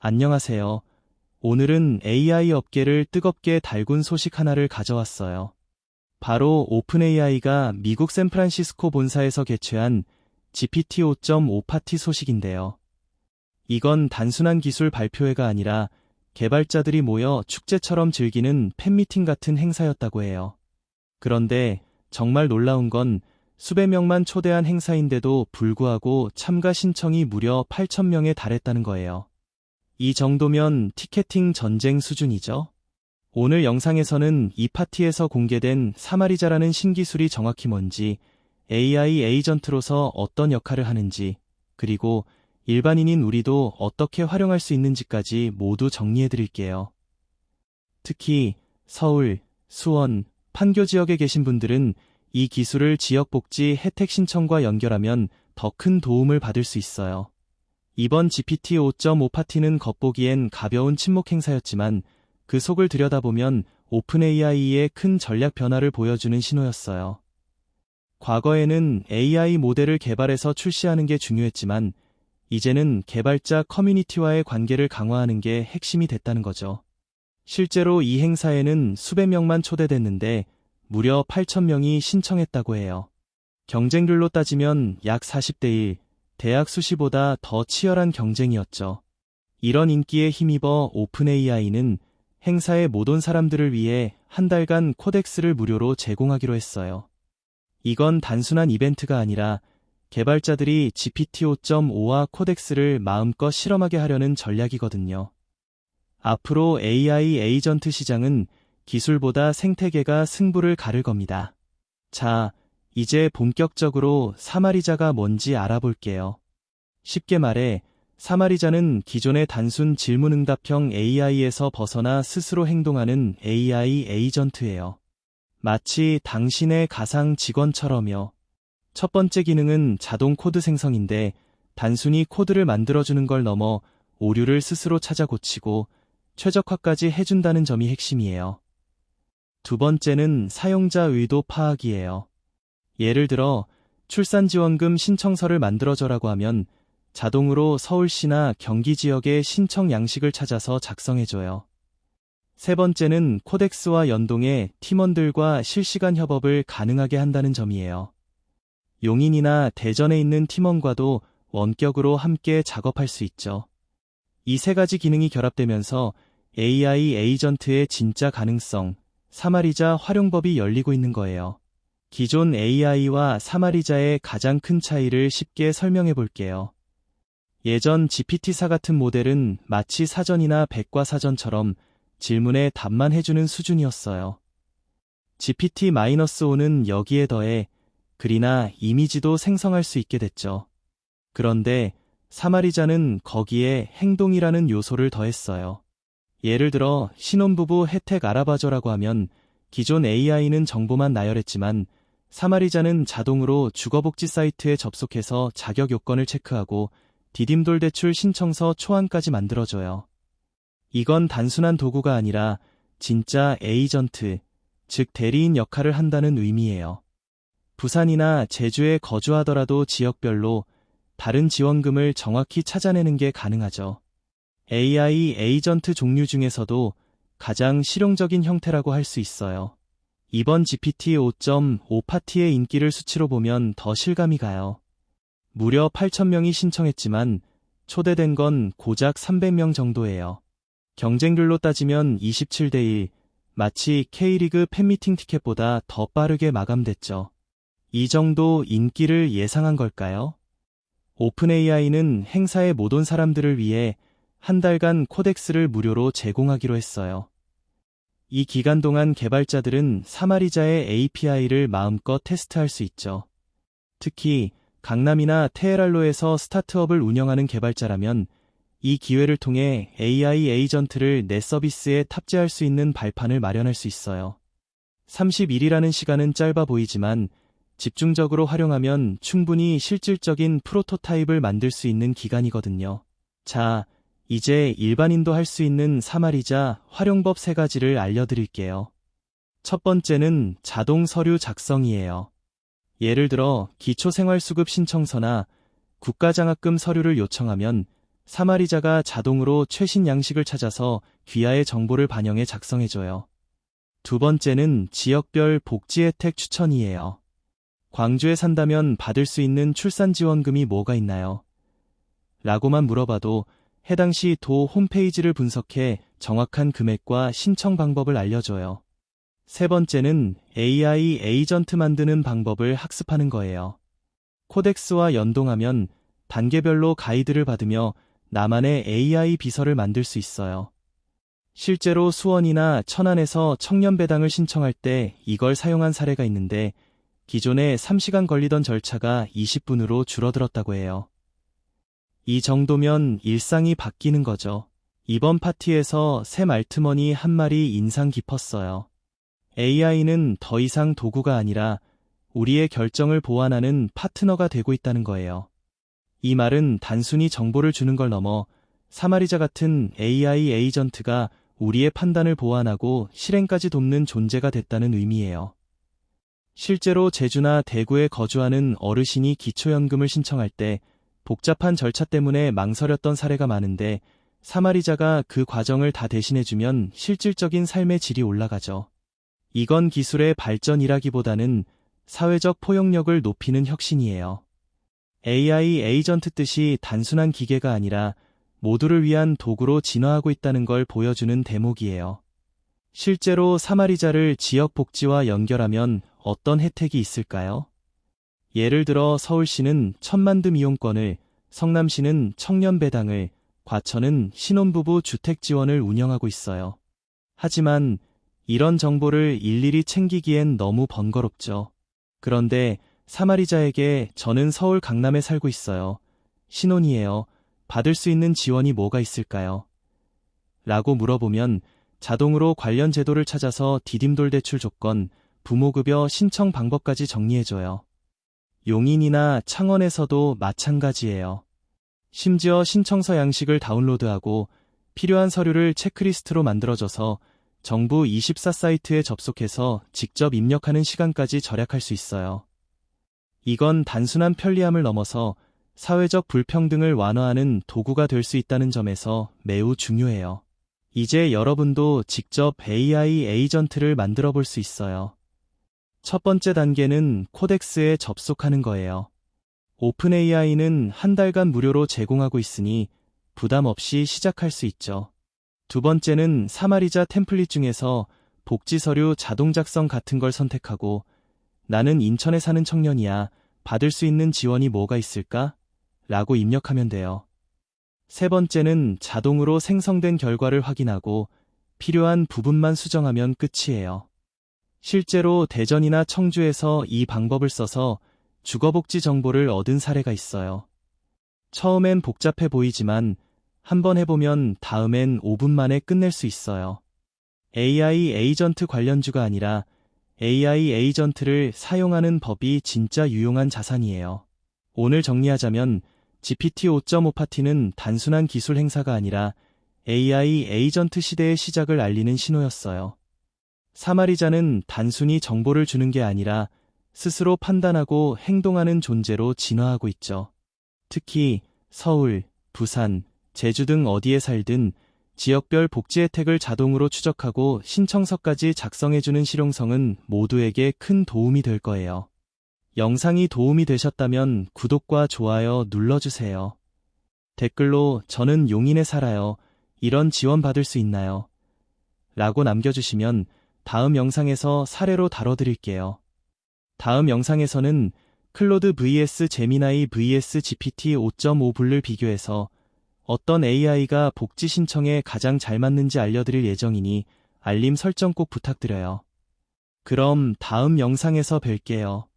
안녕하세요. 오늘은 AI 업계를 뜨겁게 달군 소식 하나를 가져왔어요. 바로 오픈AI가 미국 샌프란시스코 본사에서 개최한 GPT 5.5 파티 소식인데요. 이건 단순한 기술 발표회가 아니라 개발자들이 모여 축제처럼 즐기는 팬미팅 같은 행사였다고 해요. 그런데 정말 놀라운 건 수백 명만 초대한 행사인데도 불구하고 참가 신청이 무려 8,000명에 달했다는 거예요. 이 정도면 티켓팅 전쟁 수준이죠. 오늘 영상에서는 이 파티에서 공개된 사마리자라는 신기술이 정확히 뭔지, AI 에이전트로서 어떤 역할을 하는지, 그리고 일반인인 우리도 어떻게 활용할 수 있는지까지 모두 정리해드릴게요. 특히 서울, 수원, 판교 지역에 계신 분들은 이 기술을 지역복지 혜택 신청과 연결하면 더 큰 도움을 받을 수 있어요. 이번 GPT 5.5 파티는 겉보기엔 가벼운 친목 행사였지만 그 속을 들여다보면 오픈AI의 큰 전략 변화를 보여주는 신호였어요. 과거에는 AI 모델을 개발해서 출시하는 게 중요했지만 이제는 개발자 커뮤니티와의 관계를 강화하는 게 핵심이 됐다는 거죠. 실제로 이 행사에는 수백 명만 초대됐는데 무려 8,000명이 신청했다고 해요. 경쟁률로 따지면 약 40대 1, 대학 수시보다 더 치열한 경쟁이었죠. 이런 인기에 힘입어 오픈AI는 행사에 못 온 사람들을 위해 한 달간 코덱스를 무료로 제공하기로 했어요. 이건 단순한 이벤트가 아니라 개발자들이 GPT 5.5와 코덱스를 마음껏 실험하게 하려는 전략이거든요. 앞으로 AI 에이전트 시장은 기술보다 생태계가 승부를 가를 겁니다. 자, 이제 본격적으로 사마리자가 뭔지 알아볼게요. 쉽게 말해, 사마리자는 기존의 단순 질문응답형 AI에서 벗어나 스스로 행동하는 AI 에이전트예요. 마치 당신의 가상 직원처럼요. 첫 번째 기능은 자동 코드 생성인데 단순히 코드를 만들어주는 걸 넘어 오류를 스스로 찾아 고치고 최적화까지 해준다는 점이 핵심이에요. 두 번째는 사용자 의도 파악이에요. 예를 들어 출산지원금 신청서를 만들어줘라고 하면 자동으로 서울시나 경기 지역의 신청 양식을 찾아서 작성해줘요. 세 번째는 코덱스와 연동해 팀원들과 실시간 협업을 가능하게 한다는 점이에요. 용인이나 대전에 있는 팀원과도 원격으로 함께 작업할 수 있죠. 이 세 가지 기능이 결합되면서 AI 에이전트의 진짜 가능성, 사마리자 활용법이 열리고 있는 거예요. 기존 AI와 사마리자의 가장 큰 차이를 쉽게 설명해 볼게요. 예전 GPT-4 같은 모델은 마치 사전이나 백과사전처럼 질문에 답만 해주는 수준이었어요. GPT-5는 여기에 더해 글이나 이미지도 생성할 수 있게 됐죠. 그런데 사마리자는 거기에 행동이라는 요소를 더했어요. 예를 들어 신혼부부 혜택 알아봐줘라고 하면 기존 AI는 정보만 나열했지만 사마리자는 자동으로 주거복지 사이트에 접속해서 자격 요건을 체크하고 디딤돌 대출 신청서 초안까지 만들어줘요. 이건 단순한 도구가 아니라 진짜 에이전트, 즉 대리인 역할을 한다는 의미예요. 부산이나 제주에 거주하더라도 지역별로 다른 지원금을 정확히 찾아내는 게 가능하죠. AI 에이전트 종류 중에서도 가장 실용적인 형태라고 할 수 있어요. 이번 GPT 5.5 파티의 인기를 수치로 보면 더 실감이 가요. 무려 8,000명이 신청했지만 초대된 건 고작 300명 정도예요. 경쟁률로 따지면 27대 1, 마치 K리그 팬미팅 티켓보다 더 빠르게 마감됐죠. 이 정도 인기를 예상한 걸까요? 오픈AI는 행사에 못 온 사람들을 위해 한 달간 코덱스를 무료로 제공하기로 했어요. 이 기간 동안 개발자들은 사마리자의 API를 마음껏 테스트할 수 있죠. 특히 강남이나 테헤랄로에서 스타트업을 운영하는 개발자라면 이 기회를 통해 AI 에이전트를 내 서비스에 탑재할 수 있는 발판을 마련할 수 있어요. 30일이라는 시간은 짧아 보이지만 집중적으로 활용하면 충분히 실질적인 프로토타입을 만들 수 있는 기간이거든요. 자, 이제 일반인도 할 수 있는 사마리자 활용법 3가지를 알려드릴게요. 첫 번째는 자동 서류 작성이에요. 예를 들어 기초생활수급 신청서나 국가장학금 서류를 요청하면 사마리자가 자동으로 최신 양식을 찾아서 귀하의 정보를 반영해 작성해줘요. 두 번째는 지역별 복지 혜택 추천이에요. 광주에 산다면 받을 수 있는 출산 지원금이 뭐가 있나요? 라고만 물어봐도 해당시 도 홈페이지를 분석해 정확한 금액과 신청 방법을 알려줘요. 세 번째는 AI 에이전트 만드는 방법을 학습하는 거예요. 코덱스와 연동하면 단계별로 가이드를 받으며 나만의 AI 비서를 만들 수 있어요. 실제로 수원이나 천안에서 청년배당을 신청할 때 이걸 사용한 사례가 있는데 기존에 3시간 걸리던 절차가 20분으로 줄어들었다고 해요. 이 정도면 일상이 바뀌는 거죠. 이번 파티에서 새 말트머니 한 말이 인상 깊었어요. AI는 더 이상 도구가 아니라 우리의 결정을 보완하는 파트너가 되고 있다는 거예요. 이 말은 단순히 정보를 주는 걸 넘어 사마리자 같은 AI 에이전트가 우리의 판단을 보완하고 실행까지 돕는 존재가 됐다는 의미예요. 실제로 제주나 대구에 거주하는 어르신이 기초연금을 신청할 때 복잡한 절차 때문에 망설였던 사례가 많은데 사마리자가 그 과정을 다 대신해주면 실질적인 삶의 질이 올라가죠. 이건 기술의 발전이라기보다는 사회적 포용력을 높이는 혁신이에요. AI 에이전트 뜻이 단순한 기계가 아니라 모두를 위한 도구로 진화하고 있다는 걸 보여주는 대목이에요. 실제로 사마리자를 지역 복지와 연결하면 어떤 혜택이 있을까요? 예를 들어 서울시는 천만금 이용권을, 성남시는 청년배당을, 과천은 신혼부부 주택지원을 운영하고 있어요. 하지만 이런 정보를 일일이 챙기기엔 너무 번거롭죠. 그런데 사마리자에게 저는 서울 강남에 살고 있어요. 신혼이에요. 받을 수 있는 지원이 뭐가 있을까요? 라고 물어보면 자동으로 관련 제도를 찾아서 디딤돌 대출 조건, 부모급여 신청 방법까지 정리해줘요. 용인이나 창원에서도 마찬가지예요. 심지어 신청서 양식을 다운로드하고 필요한 서류를 체크리스트로 만들어줘서 정부 24 사이트에 접속해서 직접 입력하는 시간까지 절약할 수 있어요. 이건 단순한 편리함을 넘어서 사회적 불평등을 완화하는 도구가 될 수 있다는 점에서 매우 중요해요. 이제 여러분도 직접 AI 에이전트를 만들어 볼 수 있어요. 첫 번째 단계는 코덱스에 접속하는 거예요. 오픈 AI는 한 달간 무료로 제공하고 있으니 부담 없이 시작할 수 있죠. 두 번째는 사마리자 템플릿 중에서 복지 서류 자동 작성 같은 걸 선택하고 나는 인천에 사는 청년이야. 받을 수 있는 지원이 뭐가 있을까? 라고 입력하면 돼요. 세 번째는 자동으로 생성된 결과를 확인하고 필요한 부분만 수정하면 끝이에요. 실제로 대전이나 청주에서 이 방법을 써서 주거복지 정보를 얻은 사례가 있어요. 처음엔 복잡해 보이지만 한번 해보면 다음엔 5분 만에 끝낼 수 있어요. AI 에이전트 관련주가 아니라 AI 에이전트를 사용하는 법이 진짜 유용한 자산이에요. 오늘 정리하자면 GPT 5.5 파티는 단순한 기술 행사가 아니라 AI 에이전트 시대의 시작을 알리는 신호였어요. 사마리자는 단순히 정보를 주는 게 아니라 스스로 판단하고 행동하는 존재로 진화하고 있죠. 특히 서울, 부산, 제주 등 어디에 살든 지역별 복지 혜택을 자동으로 추적하고 신청서까지 작성해주는 실용성은 모두에게 큰 도움이 될 거예요. 영상이 도움이 되셨다면 구독과 좋아요 눌러주세요. 댓글로 저는 용인에 살아요. 이런 지원 받을 수 있나요? 라고 남겨주시면 다음 영상에서 사례로 다뤄드릴게요. 다음 영상에서는 클로드 vs 제미나이 vs GPT 5.5를 비교해서 어떤 AI가 복지 신청에 가장 잘 맞는지 알려드릴 예정이니 알림 설정 꼭 부탁드려요. 그럼 다음 영상에서 뵐게요.